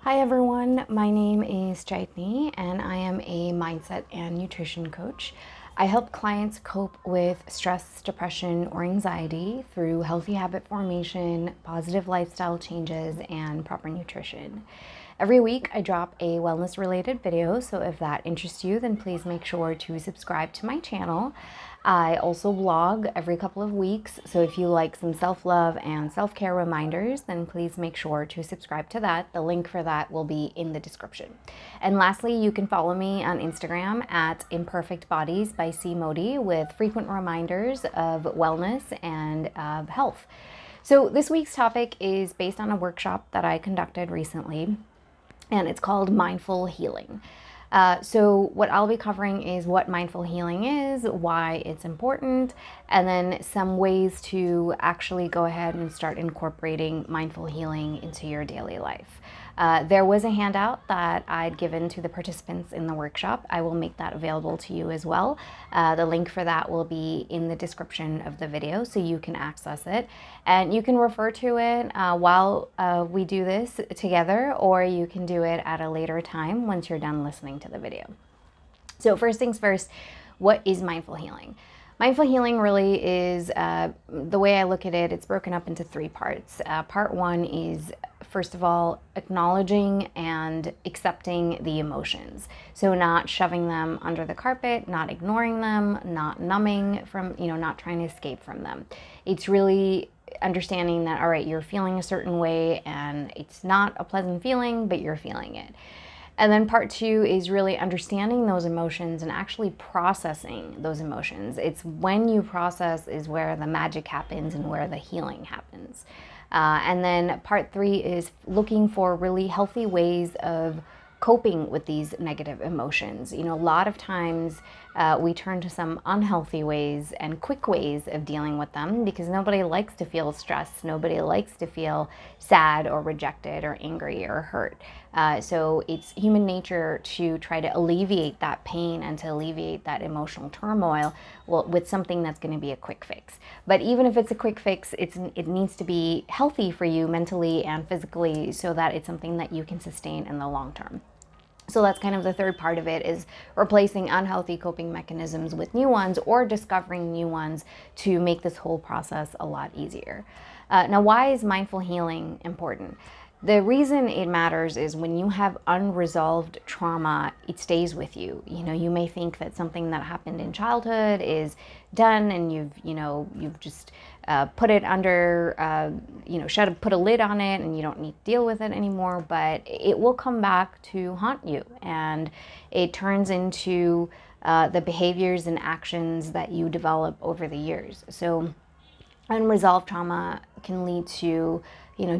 Hi everyone, my name is Chaitni and I am a mindset and nutrition coach. I help clients cope with stress, depression, or anxiety through healthy habit formation, positive lifestyle changes, and proper nutrition. Every week I drop a wellness related video, so if that interests you, then please make sure to subscribe to my channel. I also vlog every couple of weeks, so if you like some self-love and self-care reminders, then please make sure to subscribe to that. The link for that will be in the description. And lastly, you can follow me on Instagram at Imperfect Bodies by C Modi with frequent reminders of wellness and of health. So this week's topic is based on a workshop that I conducted recently, and it's called Mindful Healing. So what I'll be covering is what mindful healing is, why it's important, and then some ways to actually go ahead and start incorporating mindful healing into your daily life. There was a handout that I'd given to the participants in the workshop. I will make that available to you as well. The link for that will be in the description of the video, so you can access it. And you can refer to it while we do this together, or you can do it at a later time once you're done listening to the video. So first things first, what is mindful healing? Mindful healing really is, the way I look at it, it's broken up into three parts. Part one is, first of all, acknowledging and accepting the emotions. So not shoving them under the carpet, not ignoring them, not numbing from, not trying to escape from them. It's really understanding that, all right, you're feeling a certain way and it's not a pleasant feeling, but you're feeling it. And then part two is really understanding those emotions and actually processing those emotions. It's when you process is where the magic happens and where the healing happens. And then part three is looking for really healthy ways of coping with these negative emotions. A lot of times we turn to some unhealthy ways and quick ways of dealing with them because nobody likes to feel stressed. Nobody likes to feel sad or rejected or angry or hurt. So it's human nature to try to alleviate that pain and to alleviate that emotional turmoil with something that's going to be a quick fix. But even if it's a quick fix, it needs to be healthy for you mentally and physically so that it's something that you can sustain in the long term. So that's kind of the third part of it, is replacing unhealthy coping mechanisms with new ones or discovering new ones to make this whole process a lot easier. Now, why is mindful healing important? The reason it matters is when you have unresolved trauma, it stays with you. You may think that something that happened in childhood is done and you've just put it under, put a lid on it and you don't need to deal with it anymore, but it will come back to haunt you, and it turns into the behaviors and actions that you develop over the years. So unresolved trauma can lead to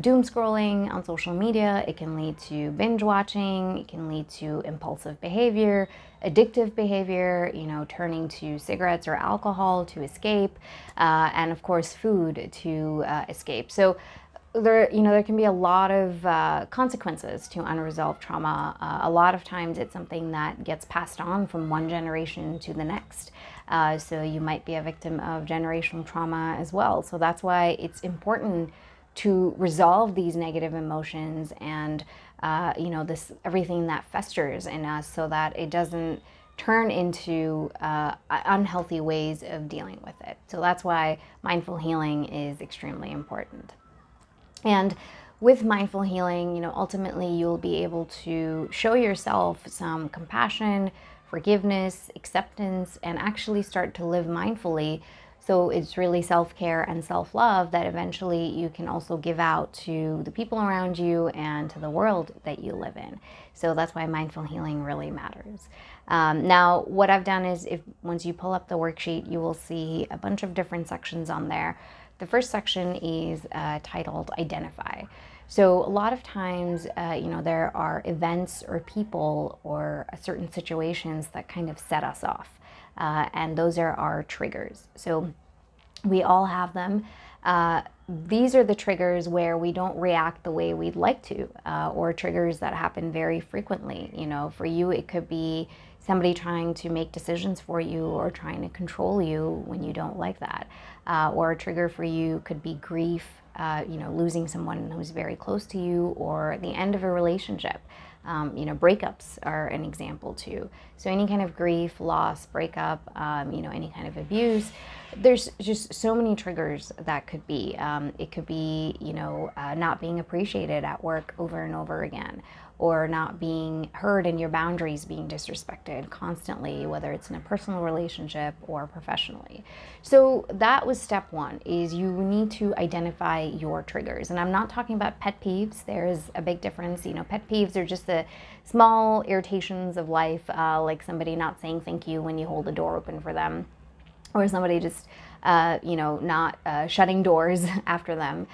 doom scrolling on social media. It can lead to binge watching. It can lead to impulsive behavior, addictive behavior, turning to cigarettes or alcohol to escape, and of course food to escape. So there can be a lot of consequences to unresolved trauma. A lot of times it's something that gets passed on from one generation to the next. So you might be a victim of generational trauma as well. So that's why it's important to resolve these negative emotions and everything that festers in us, so that it doesn't turn into unhealthy ways of dealing with it. So that's why mindful healing is extremely important. And with mindful healing, ultimately you'll be able to show yourself some compassion, forgiveness, acceptance, and actually start to live mindfully. So it's really self-care and self-love that eventually you can also give out to the people around you and to the world that you live in. So that's why mindful healing really matters. Now, what I've done is, once you pull up the worksheet, you will see a bunch of different sections on there. The first section is titled Identify. So a lot of times, there are events or people or certain situations that kind of set us off. And those are our triggers. So we all have them. These are the triggers where we don't react the way we'd like to, or triggers that happen very frequently. For you, it could be somebody trying to make decisions for you or trying to control you when you don't like that. Or a trigger for you could be grief, losing someone who's very close to you, or the end of a relationship. Breakups are an example too. So any kind of grief, loss, breakup, any kind of abuse, there's just so many triggers that could be. It could be, not being appreciated at work over and over again, or not being heard and your boundaries being disrespected constantly, whether it's in a personal relationship or professionally. So that was step one, is you need to identify your triggers. And I'm not talking about pet peeves. There's a big difference. Pet peeves are just the small irritations of life, like somebody not saying thank you when you hold the door open for them, or somebody just not shutting doors after them.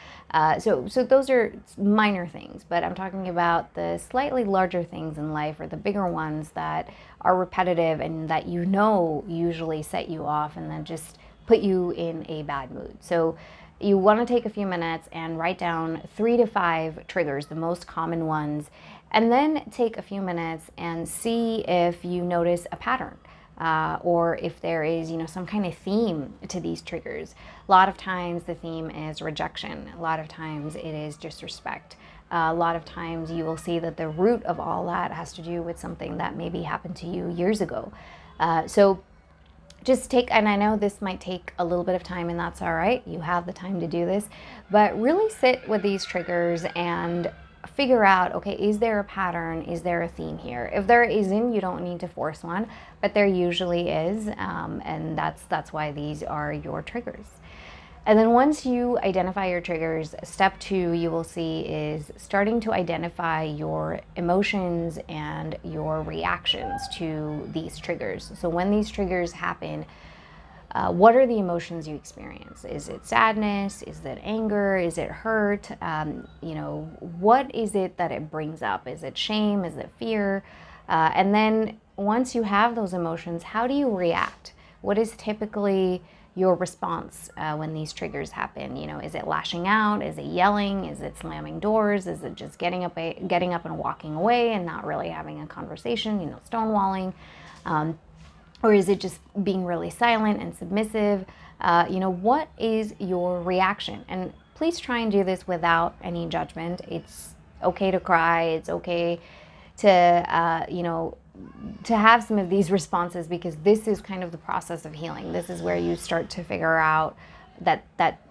So those are minor things, but I'm talking about the slightly larger things in life, or the bigger ones that are repetitive and that usually set you off and then just put you in a bad mood. So you want to take a few minutes and write down 3 to 5 triggers, the most common ones, and then take a few minutes and see if you notice a pattern. Or if there is, some kind of theme to these triggers. A lot of times the theme is rejection. A lot of times it is disrespect. A lot of times you will see that the root of all that has to do with something that maybe happened to you years ago. So just and I know this might take a little bit of time, and that's all right. You have the time to do this, but really sit with these triggers and figure out, okay, is there a pattern? Is there a theme here? If there isn't, you don't need to force one, but there usually is, and that's why these are your triggers. And then once you identify your triggers, step 2 you will see is starting to identify your emotions and your reactions to these triggers. So when these triggers happen, what are the emotions you experience? Is it sadness? Is it anger? Is it hurt? What is it that it brings up? Is it shame? Is it fear? And then once you have those emotions, how do you react? What is typically your response when these triggers happen? Is it lashing out? Is it yelling? Is it slamming doors? Is it just getting up and walking away and not really having a conversation? Stonewalling. Or is it just being really silent and submissive? What is your reaction? And please try and do this without any judgment. It's okay to cry. It's okay to, to have some of these responses, because this is kind of the process of healing. This is where you start to figure out that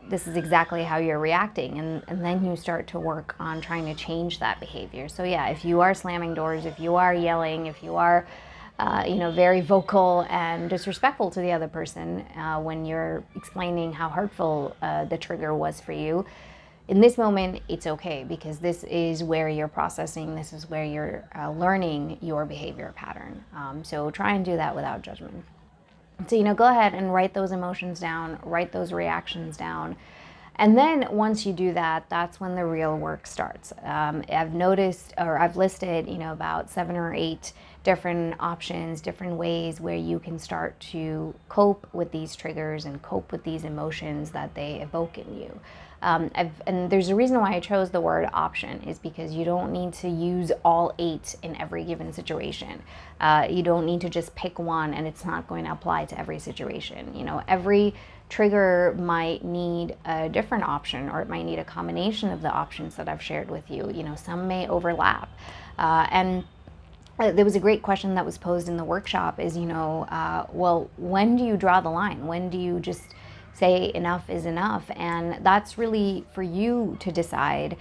this is exactly how you're reacting, and then you start to work on trying to change that behavior. So yeah, if you are slamming doors, if you are yelling, if you are very vocal and disrespectful to the other person when you're explaining how hurtful the trigger was for you, in this moment, it's okay, because this is where you're processing, this is where you're learning your behavior pattern. So try and do that without judgment. So, go ahead and write those emotions down, write those reactions down. And then once you do that, that's when the real work starts. I've listed, about 7 or 8 different options, different ways where you can start to cope with these triggers and cope with these emotions that they evoke in you. And there's a reason why I chose the word option, is because you don't need to use all 8 in every given situation. You don't need to just pick one and it's not going to apply to every situation. Every trigger might need a different option, or it might need a combination of the options that I've shared with you. Some may overlap. And there was a great question that was posed in the workshop is, well, when do you draw the line? When do you just say enough is enough? And that's really for you to decide.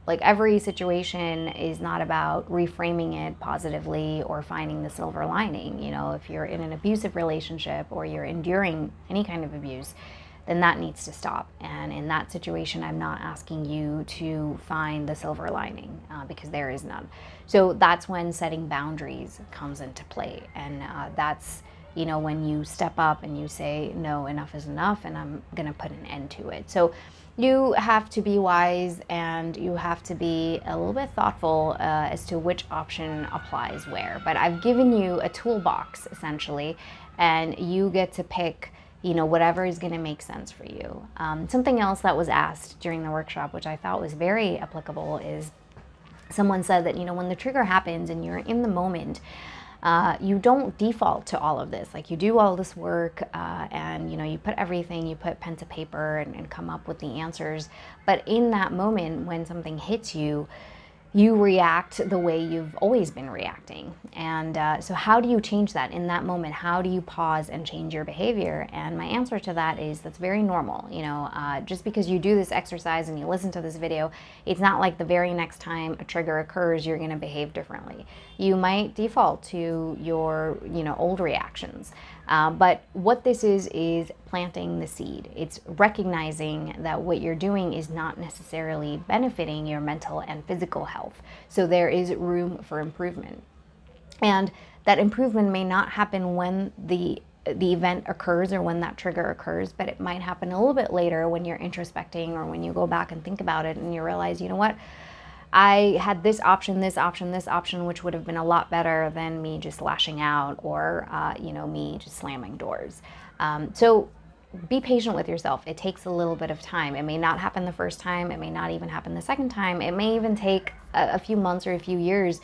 Like every situation is not about reframing it positively or finding the silver lining. If you're in an abusive relationship or you're enduring any kind of abuse, then that needs to stop. And in that situation, I'm not asking you to find the silver lining because there is none. So that's when setting boundaries comes into play. And that's, when you step up and you say, no, enough is enough, and I'm going to put an end to it. So you have to be wise, and you have to be a little bit thoughtful as to which option applies where. But I've given you a toolbox, essentially, and you get to pick whatever is going to make sense for you. Something else that was asked during the workshop, which I thought was very applicable, is someone said that, when the trigger happens and you're in the moment, you don't default to all of this. Like, you do all this work, and you put everything, you put pen to paper and come up with the answers. But in that moment when something hits you, you react the way you've always been reacting. And so how do you change that in that moment? How do you pause and change your behavior? And my answer to that is that's very normal. Just because you do this exercise and you listen to this video, it's not like the very next time a trigger occurs, you're going to behave differently. You might default to your, old reactions. But what this is planting the seed. It's recognizing that what you're doing is not necessarily benefiting your mental and physical health. So there is room for improvement. And that improvement may not happen when the event occurs or when that trigger occurs, but it might happen a little bit later when you're introspecting or when you go back and think about it and you realize, you know what? I had this option, which would have been a lot better than me just lashing out or, me just slamming doors. So be patient with yourself. It takes a little bit of time. It may not happen the first time. It may not even happen the second time. It may even take a few months or a few years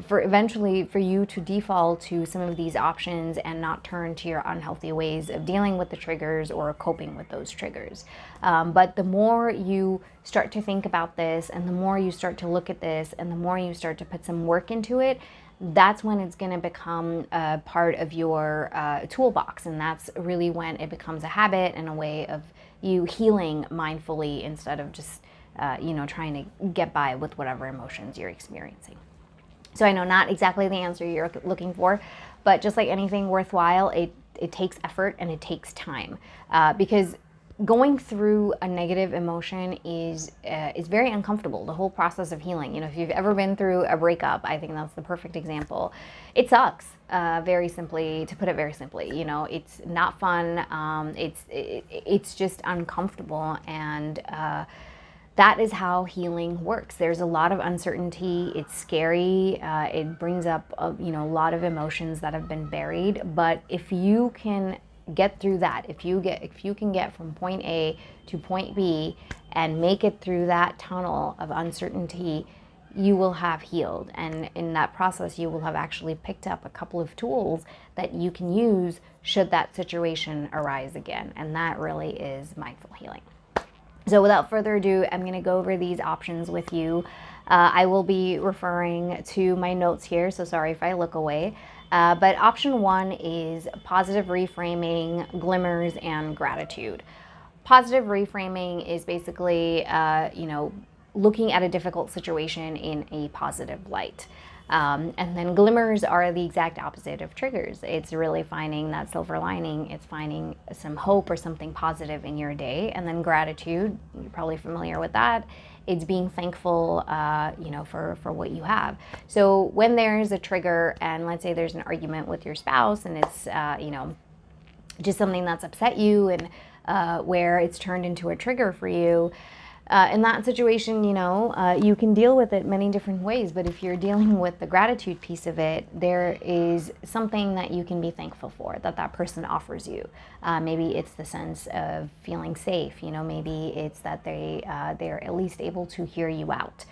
for eventually for you to default to some of these options and not turn to your unhealthy ways of dealing with the triggers or coping with those triggers. But the more you start to think about this and the more you start to look at this and the more you start to put some work into it, that's when it's going to become a part of your toolbox. And that's really when it becomes a habit and a way of you healing mindfully instead of just, trying to get by with whatever emotions you're experiencing. So I know not exactly the answer you're looking for, but just like anything worthwhile, it takes effort and it takes time, because going through a negative emotion is very uncomfortable. The whole process of healing. If you've ever been through a breakup, I think that's the perfect example. It sucks, very simply, to put it very simply. It's not fun. It's just uncomfortable, and that is how healing works. There's a lot of uncertainty. It's scary. It brings up a lot of emotions that have been buried. But if you can get through that, if you can get from point A to point B and make it through that tunnel of uncertainty, you will have healed. And in that process, you will have actually picked up a couple of tools that you can use should that situation arise again. And that really is mindful healing. So without further ado, I'm going to go over these options with you. I will be referring to my notes here, so sorry if I look away. But option 1 is positive reframing, glimmers, and gratitude. Positive reframing is basically, looking at a difficult situation in a positive light. And then glimmers are the exact opposite of triggers. It's really finding that silver lining. It's finding some hope or something positive in your day. And then gratitude, you're probably familiar with that. It's being thankful, for what you have. So when there's a trigger, and let's say there's an argument with your spouse, and it's, just something that's upset you, and where it's turned into a trigger for you. In that situation, you can deal with it many different ways, but if you're dealing with the gratitude piece of it, there is something that you can be thankful for that person offers you. Maybe it's the sense of feeling safe, maybe it's that they're at least able to hear you out.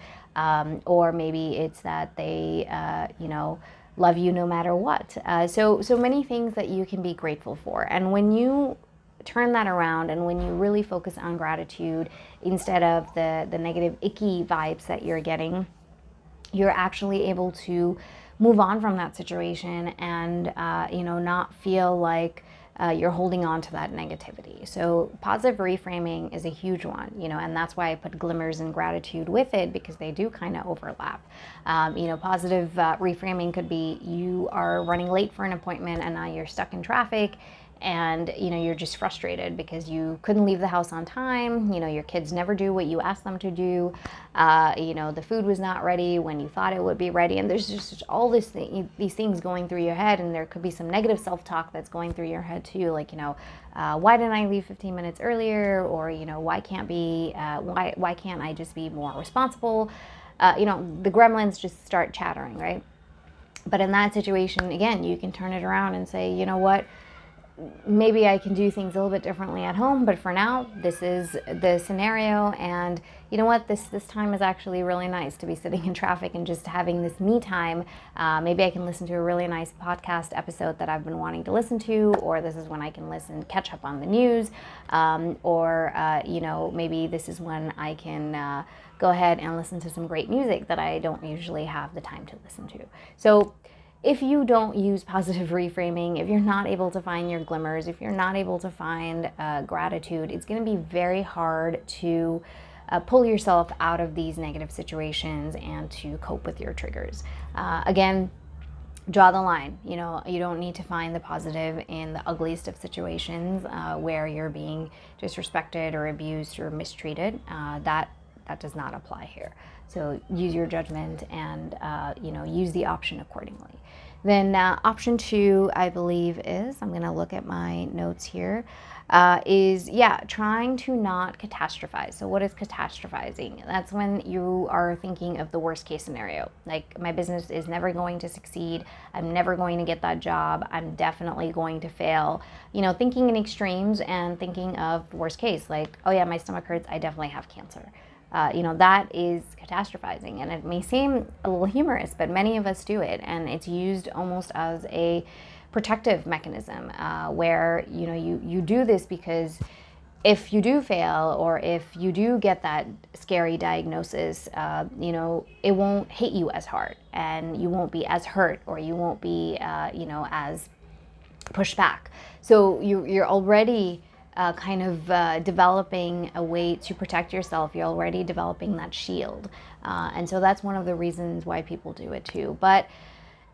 Or maybe it's that they, love you no matter what. So many things that you can be grateful for. And when you turn that around, and when you really focus on gratitude instead of the negative icky vibes that you're getting, you're actually able to move on from that situation and not feel like you're holding on to that negativity. So positive reframing is a huge one, and that's why I put glimmers and gratitude with it, because they do kind of overlap. Positive reframing could be you are running late for an appointment and now you're stuck in traffic, and you're just frustrated because you couldn't leave the house on time. Your kids never do what you ask them to do. The food was not ready when you thought it would be ready, and there's just all these things going through your head, and there could be some negative self-talk that's going through your head too, like why didn't I leave 15 minutes earlier, or why can't I just be more responsible? The gremlins just start chattering, right? But in that situation, again, you can turn it around and say, you know what? maybe I can do things a little bit differently at home, but for now, this is the scenario. And you know what? This time is actually really nice to be sitting in traffic and just having this me time. Maybe I can listen to a really nice podcast episode that I've been wanting to listen to, or this is when I can catch up on the news, or maybe this is when I can go ahead and listen to some great music that I don't usually have the time to listen to. So if you don't use positive reframing, if you're not able to find your glimmers, if you're not able to find gratitude, it's going to be very hard to pull yourself out of these negative situations and to cope with your triggers. Again, draw the line. You don't need to find the positive in the ugliest of situations where you're being disrespected or abused or mistreated. That does not apply here. So use your judgment and use the option accordingly. Then option 2, I believe, is, I'm going to look at my notes here, is trying to not catastrophize. So what is catastrophizing? That's when you are thinking of the worst case scenario. Like, my business is never going to succeed. I'm never going to get that job. I'm definitely going to fail. Thinking in extremes and thinking of worst case, like, oh yeah, my stomach hurts. I definitely have cancer. That is catastrophizing, and it may seem a little humorous, but many of us do it, and it's used almost as a protective mechanism where you do this because if you do fail, or if you do get that scary diagnosis, it won't hit you as hard, and you won't be as hurt, or you won't be as pushed back. So you're already developing a way to protect yourself. You're already developing that shield. And so that's one of the reasons why people do it too. But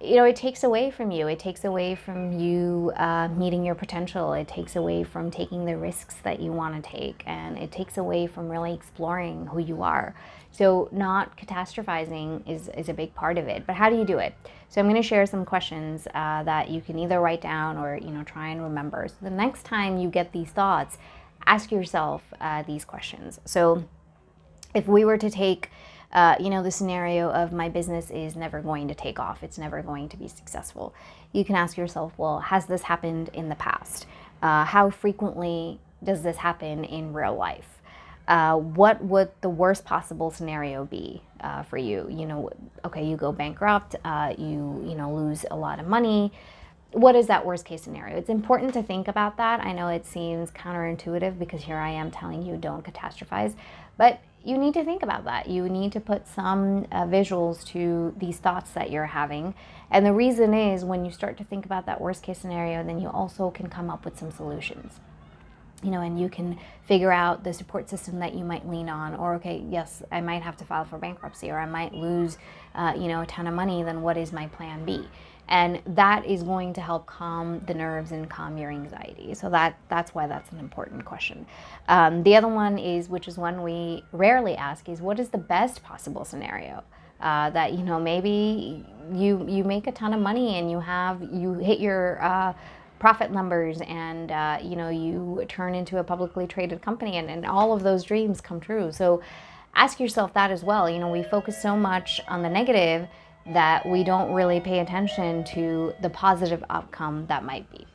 it takes away from you. It takes away from you meeting your potential. It takes away from taking the risks that you want to take. And it takes away from really exploring who you are. So not catastrophizing is a big part of it. But how do you do it? So I'm going to share some questions that you can either write down or try and remember. So the next time you get these thoughts, ask yourself these questions. So if we were to take the scenario of my business is never going to take off, it's never going to be successful, you can ask yourself, well, has this happened in the past? How frequently does this happen in real life? What would the worst possible scenario be for you? Okay, you go bankrupt, you lose a lot of money. What is that worst case scenario? It's important to think about that. I know it seems counterintuitive because here I am telling you don't catastrophize, but you need to think about that. You need to put some visuals to these thoughts that you're having. And the reason is, when you start to think about that worst case scenario, then you also can come up with some solutions. And you can figure out the support system that you might lean on, or, okay, yes, I might have to file for bankruptcy, or I might lose, a ton of money, then what is my plan B? And that is going to help calm the nerves and calm your anxiety. So that's why that's an important question. The other one is, which is one we rarely ask, is what is the best possible scenario? That, maybe you make a ton of money and you hit your profit numbers, and you turn into a publicly traded company, and all of those dreams come true. So ask yourself that as well. We focus so much on the negative that we don't really pay attention to the positive outcome that might be.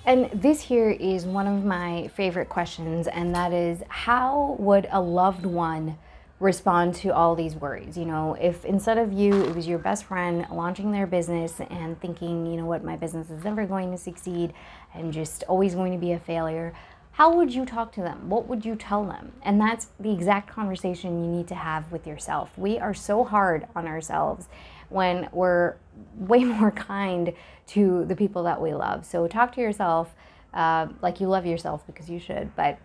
And this here is one of my favorite questions, and that is, how would a loved one respond to all these worries? If instead of you, it was your best friend launching their business and thinking, what, my business is never going to succeed and just always going to be a failure, how would you talk to them? What would you tell them? And that's the exact conversation you need to have with yourself. We are so hard on ourselves when we're way more kind to the people that we love. So talk to yourself like you love yourself, because you should, but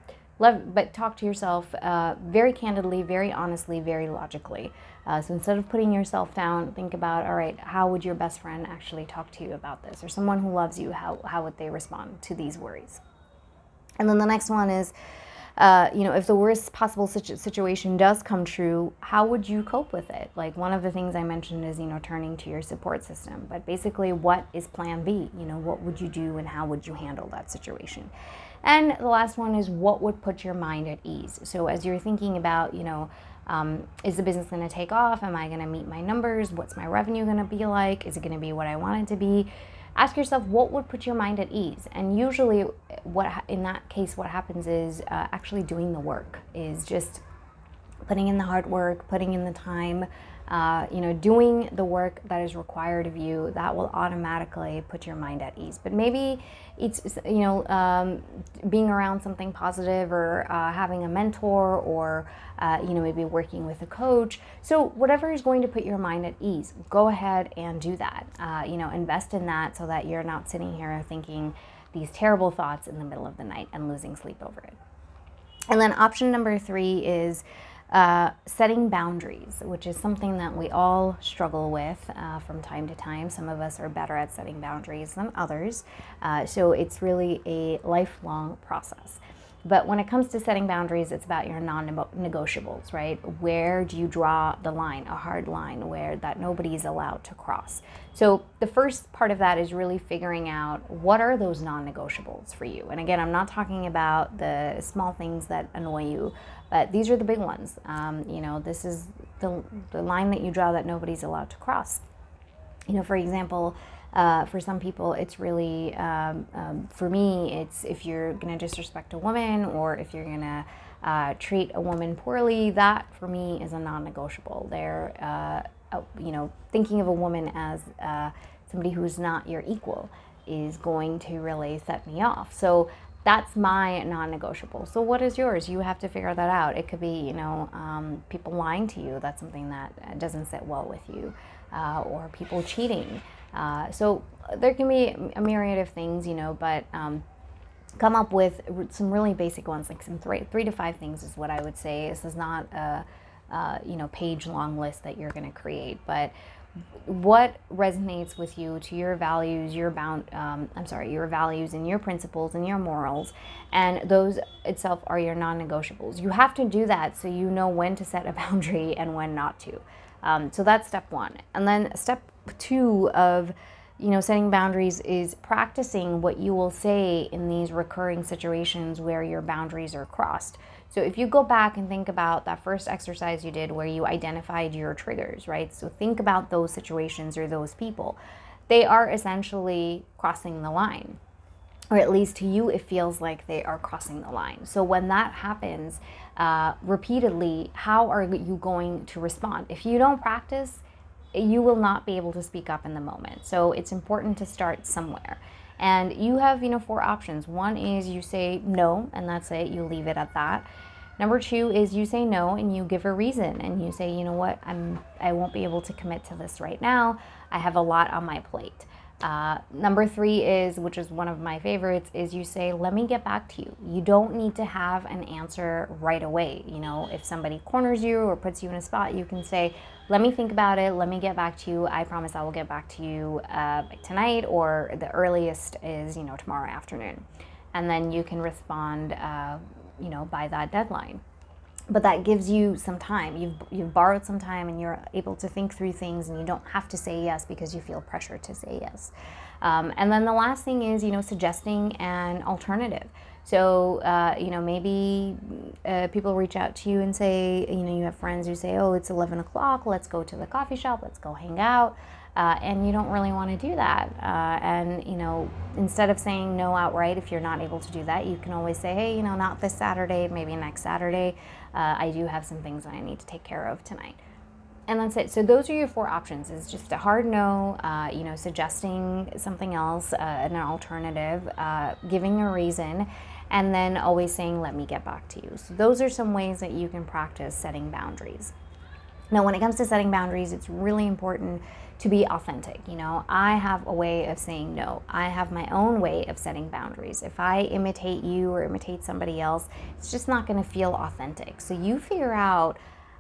talk to yourself very candidly, very honestly, very logically. So instead of putting yourself down, think about, all right, how would your best friend actually talk to you about this? Or someone who loves you, how would they respond to these worries? And then the next one is, if the worst possible situation does come true, how would you cope with it? Like, one of the things I mentioned is, turning to your support system. But basically, what is plan B? What would you do and how would you handle that situation? And the last one is, what would put your mind at ease? So as you're thinking about, is the business going to take off? Am I going to meet my numbers? What's my revenue going to be like? Is it going to be what I want it to be? ask yourself what would put your mind at ease. And usually in that case, what happens is actually doing the work, is just putting in the hard work, putting in the time, doing the work that is required of you. That will automatically put your mind at ease. But maybe it's, being around something positive, or having a mentor, or, maybe working with a coach. So whatever is going to put your mind at ease, go ahead and do that. Invest in that so that you're not sitting here thinking these terrible thoughts in the middle of the night and losing sleep over it. And then option number 3 is setting boundaries, which is something that we all struggle with from time to time. Some of us are better at setting boundaries than others. So it's really a lifelong process. But when it comes to setting boundaries, it's about your non-negotiables, right? Where do you draw the line, a hard line where that nobody is allowed to cross? So the first part of that is really figuring out what are those non-negotiables for you. And again, I'm not talking about the small things that annoy you, but these are the big ones. This is the line that you draw that nobody's allowed to cross. For example, for some people, it's really, for me, it's if you're going to disrespect a woman, or if you're going to treat a woman poorly, that for me is a non-negotiable. They're, thinking of a woman as somebody who's not your equal is going to really set me off. So that's my non-negotiable. So what is yours? You have to figure that out. It could be, people lying to you. That's something that doesn't sit well with you, or people cheating. So there can be a myriad of things, but come up with some really basic ones, like some 3 to 5 things is what I would say. This is not a page-long list that you're going to create, but what resonates with you, to your values, your values and your principles and your morals, and those itself are your non-negotiables. You have to do that so you know when to set a boundary and when not to. So that's step 1. And then step 2 of setting boundaries is practicing what you will say in these recurring situations where your boundaries are crossed. So if you go back and think about that first exercise you did where you identified your triggers, right? So think about those situations or those people. They are essentially crossing the line, or at least to you, it feels like they are crossing the line. So when that happens repeatedly, how are you going to respond? If you don't practice, you will not be able to speak up in the moment. So it's important to start somewhere. And you have, 4 options. One is you say no, and that's it. You leave it at that. Number 2 is you say no and you give a reason, and you say, you know what, I won't be able to commit to this right now. I have a lot on my plate. Number 3 is, which is one of my favorites, is you say, let me get back to you. You don't need to have an answer right away. If somebody corners you or puts you in a spot, you can say, let me think about it. Let me get back to you. I promise I will get back to you tonight, or the earliest is, tomorrow afternoon. And then you can respond, by that deadline. But that gives you some time. You've borrowed some time, and you're able to think through things, and you don't have to say yes because you feel pressure to say yes. And then the last thing is, suggesting an alternative. So, maybe people reach out to you and say, you have friends who say, oh, it's 11 o'clock, let's go to the coffee shop, let's go hang out. And you don't really want to do that. And instead of saying no outright, if you're not able to do that, you can always say, hey, not this Saturday, maybe next Saturday. I do have some things that I need to take care of tonight. And that's it. So those are your 4 options. Is just a hard no, suggesting something else, an alternative, giving a reason, and then always saying, let me get back to you. So those are some ways that you can practice setting boundaries. Now, when it comes to setting boundaries, it's really important to be authentic. I have a way of saying no. I have my own way of setting boundaries. If I imitate you or imitate somebody else, it's just not going to feel authentic. So you figure out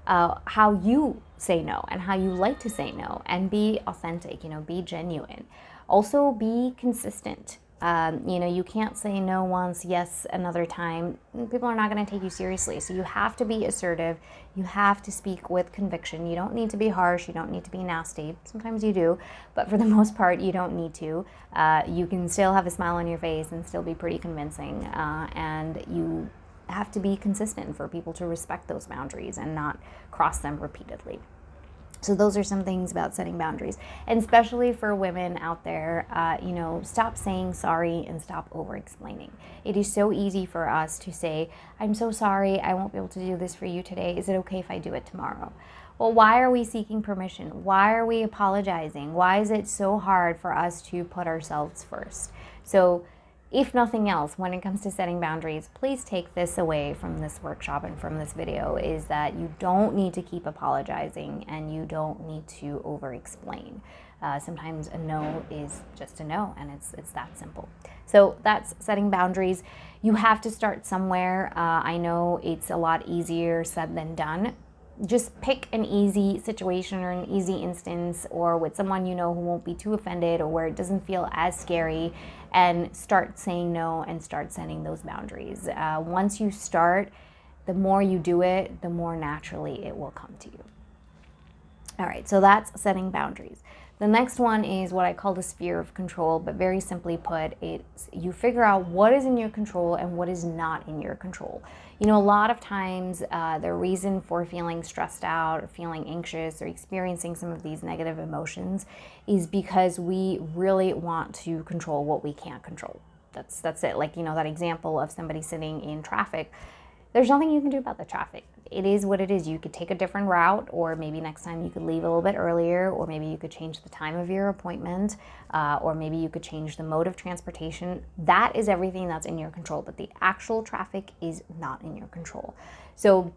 how you say no and how you like to say no, and be authentic, be genuine. Also be consistent. You can't say no once, yes another time. People are not going to take you seriously. So you have to be assertive. You have to speak with conviction. You don't need to be harsh. You don't need to be nasty. Sometimes you do, but for the most part, you don't need to. You can still have a smile on your face and still be pretty convincing. And you have to be consistent for people to respect those boundaries and not cross them repeatedly. So those are some things about setting boundaries, and especially for women out there, stop saying sorry and stop over explaining. It is so easy for us to say, I'm so sorry, I won't be able to do this for you today. Is it okay if I do it tomorrow? Well, why are we seeking permission? Why are we apologizing? Why is it so hard for us to put ourselves first? So if nothing else, when it comes to setting boundaries, please take this away from this workshop and from this video, is that you don't need to keep apologizing and you don't need to over explain. Sometimes a no is just a no, and it's that simple. So that's setting boundaries. You have to start somewhere. I know it's a lot easier said than done. Just pick an easy situation or an easy instance, or with someone you know who won't be too offended, or where it doesn't feel as scary, and start saying no and start setting those boundaries. Once you start, the more you do it, the more naturally it will come to you. All right, so that's setting boundaries. The next one is what I call the sphere of control, but very simply put, it's you figure out what is in your control and what is not in your control. You know, a lot of times the reason for feeling stressed out or feeling anxious or experiencing some of these negative emotions is because we really want to control what we can't control. That's it. Like, that example of somebody sitting in traffic. There's nothing you can do about the traffic. It is what it is. You could take a different route, or maybe next time you could leave a little bit earlier, or maybe you could change the time of your appointment, or maybe you could change the mode of transportation. That is everything that's in your control, but the actual traffic is not in your control. So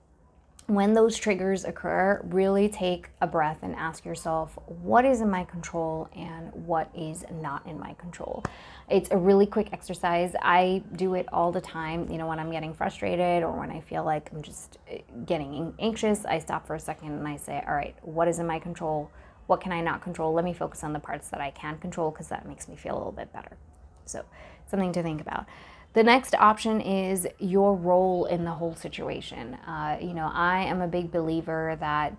when those triggers occur, really take a breath and ask yourself, what is in my control and what is not in my control? It's a really quick exercise. I do it all the time. When I'm getting frustrated or when I feel like I'm just getting anxious, I stop for a second and I say, all right, what is in my control? What can I not control? Let me focus on the parts that I can control, because that makes me feel a little bit better. So something to think about. The next option is your role in the whole situation. I am a big believer that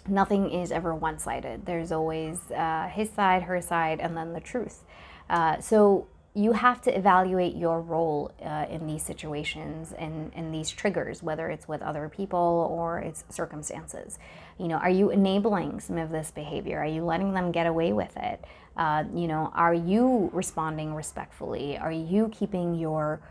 nothing is ever one-sided. There's always his side, her side, and then the truth. So you have to evaluate your role in these situations and in these triggers, whether it's with other people or it's circumstances. Are you enabling some of this behavior? Are you letting them get away with it? Are you responding respectfully? Are you keeping your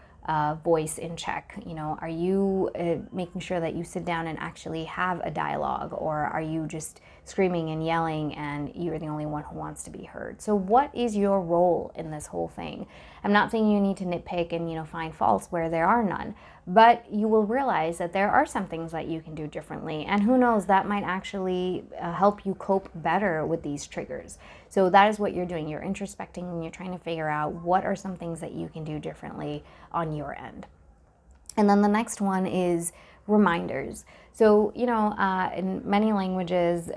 voice in check? Are you making sure that you sit down and actually have a dialogue, or are you just screaming and yelling and you're the only one who wants to be heard? So what is your role in this whole thing? I'm not saying you need to nitpick and find faults where there are none, but you will realize that there are some things that you can do differently, and who knows, that might actually help you cope better with these triggers. So that is what you're doing. You're introspecting and you're trying to figure out what are some things that you can do differently on your end. And then the next one is reminders. So, in many languages,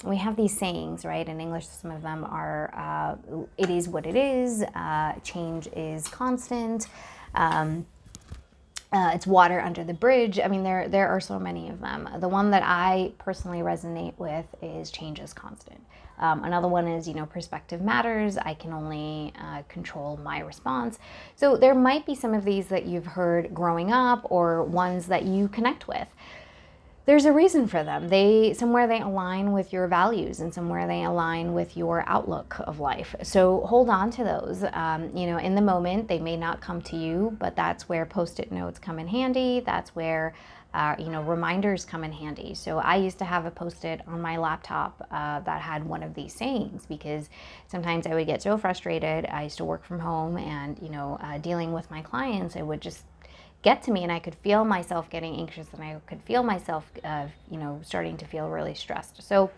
we have these sayings, right? In English, some of them are, it is what it is, change is constant, it's water under the bridge. I mean, there are so many of them. The one that I personally resonate with is change is constant. Another one is, perspective matters. I can only control my response. So there might be some of these that you've heard growing up, or ones that you connect with. There's a reason for them. Somewhere they align with your values, and somewhere they align with your outlook of life. So hold on to those. In the moment, they may not come to you, but that's where Post-it notes come in handy. That's where reminders come in handy. So I used to have a Post-it on my laptop that had one of these sayings, because sometimes I would get so frustrated. I used to work from home, and dealing with my clients, it would just get to me, and I could feel myself getting anxious, and I could feel myself starting to feel really stressed. So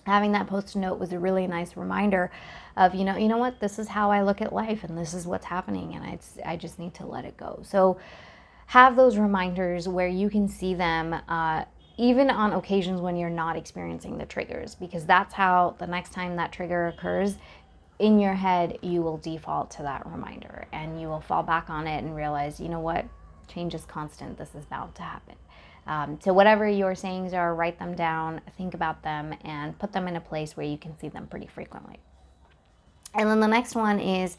having that Post-it note was a really nice reminder of you know what, this is how I look at life, and this is what's happening, and I just need to let it go. So have those reminders where you can see them even on occasions when you're not experiencing the triggers, because that's how the next time that trigger occurs, in your head, you will default to that reminder, and you will fall back on it and realize, you know what, change is constant. This is bound to happen. So whatever your sayings are, write them down, think about them, and put them in a place where you can see them pretty frequently. And then the next one is,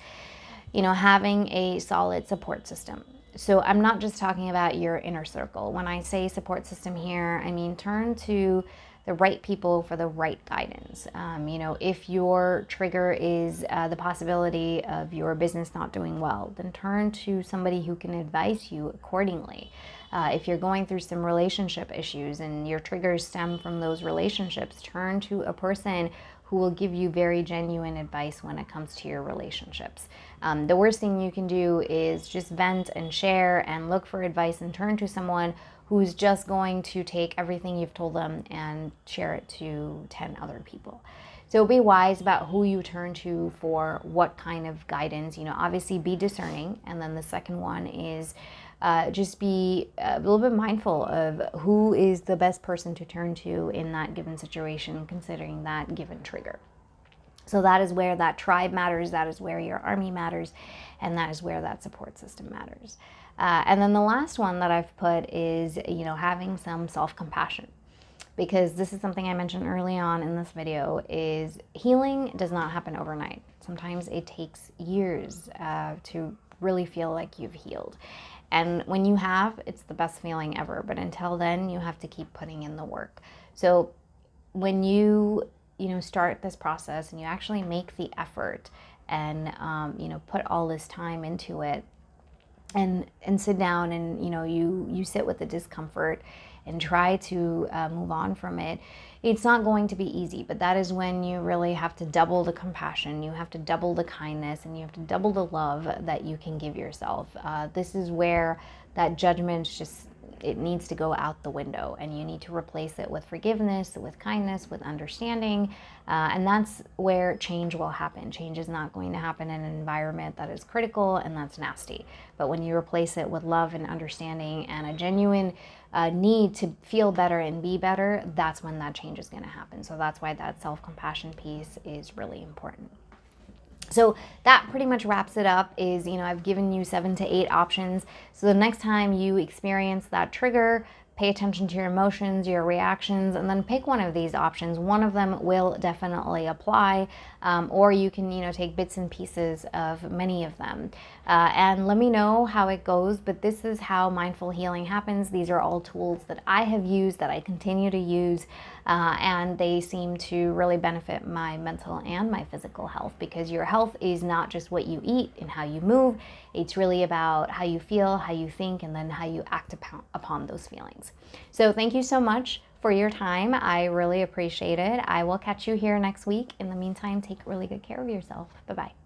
having a solid support system. So I'm not just talking about your inner circle. When I say support system here, I mean turn to the right people for the right guidance. If your trigger is the possibility of your business not doing well, then turn to somebody who can advise you accordingly. If you're going through some relationship issues and your triggers stem from those relationships, turn to a person who will give you very genuine advice when it comes to your relationships. The worst thing you can do is just vent and share and look for advice and turn to someone who's just going to take everything you've told them and share it to 10 other people. So be wise about who you turn to for what kind of guidance. Obviously be discerning. And then the second one is just be a little bit mindful of who is the best person to turn to in that given situation, considering that given trigger. So that is where that tribe matters, that is where your army matters, and that is where that support system matters. And then the last one that I've put is, having some self-compassion. Because this is something I mentioned early on in this video, is healing does not happen overnight. Sometimes it takes years to really feel like you've healed. And when you have, it's the best feeling ever. But until then, you have to keep putting in the work. So when you start this process and you actually make the effort and put all this time into it, and sit down and you sit with the discomfort and try to move on from it, it's not going to be easy. But that is when you really have to double the compassion, you have to double the kindness, and you have to double the love that you can give yourself. This is where that judgment it needs to go out the window, and you need to replace it with forgiveness, with kindness, with understanding, and that's where change will happen. Change is not going to happen in an environment that is critical and that's nasty. But when you replace it with love and understanding and a genuine need to feel better and be better, that's when that change is going to happen. So that's why that self-compassion piece is really important. So that pretty much wraps it up. I've given you 7 to 8 options. So the next time you experience that trigger, pay attention to your emotions, your reactions, and then pick one of these options. One of them will definitely apply, or you can, take bits and pieces of many of them. And let me know how it goes, but this is how mindful healing happens. These are all tools that I have used, that I continue to use, and they seem to really benefit my mental and my physical health, because your health is not just what you eat and how you move. It's really about how you feel, how you think, and then how you act upon those feelings. So thank you so much for your time. I really appreciate it. I will catch you here next week. In the meantime, take really good care of yourself. Bye-bye.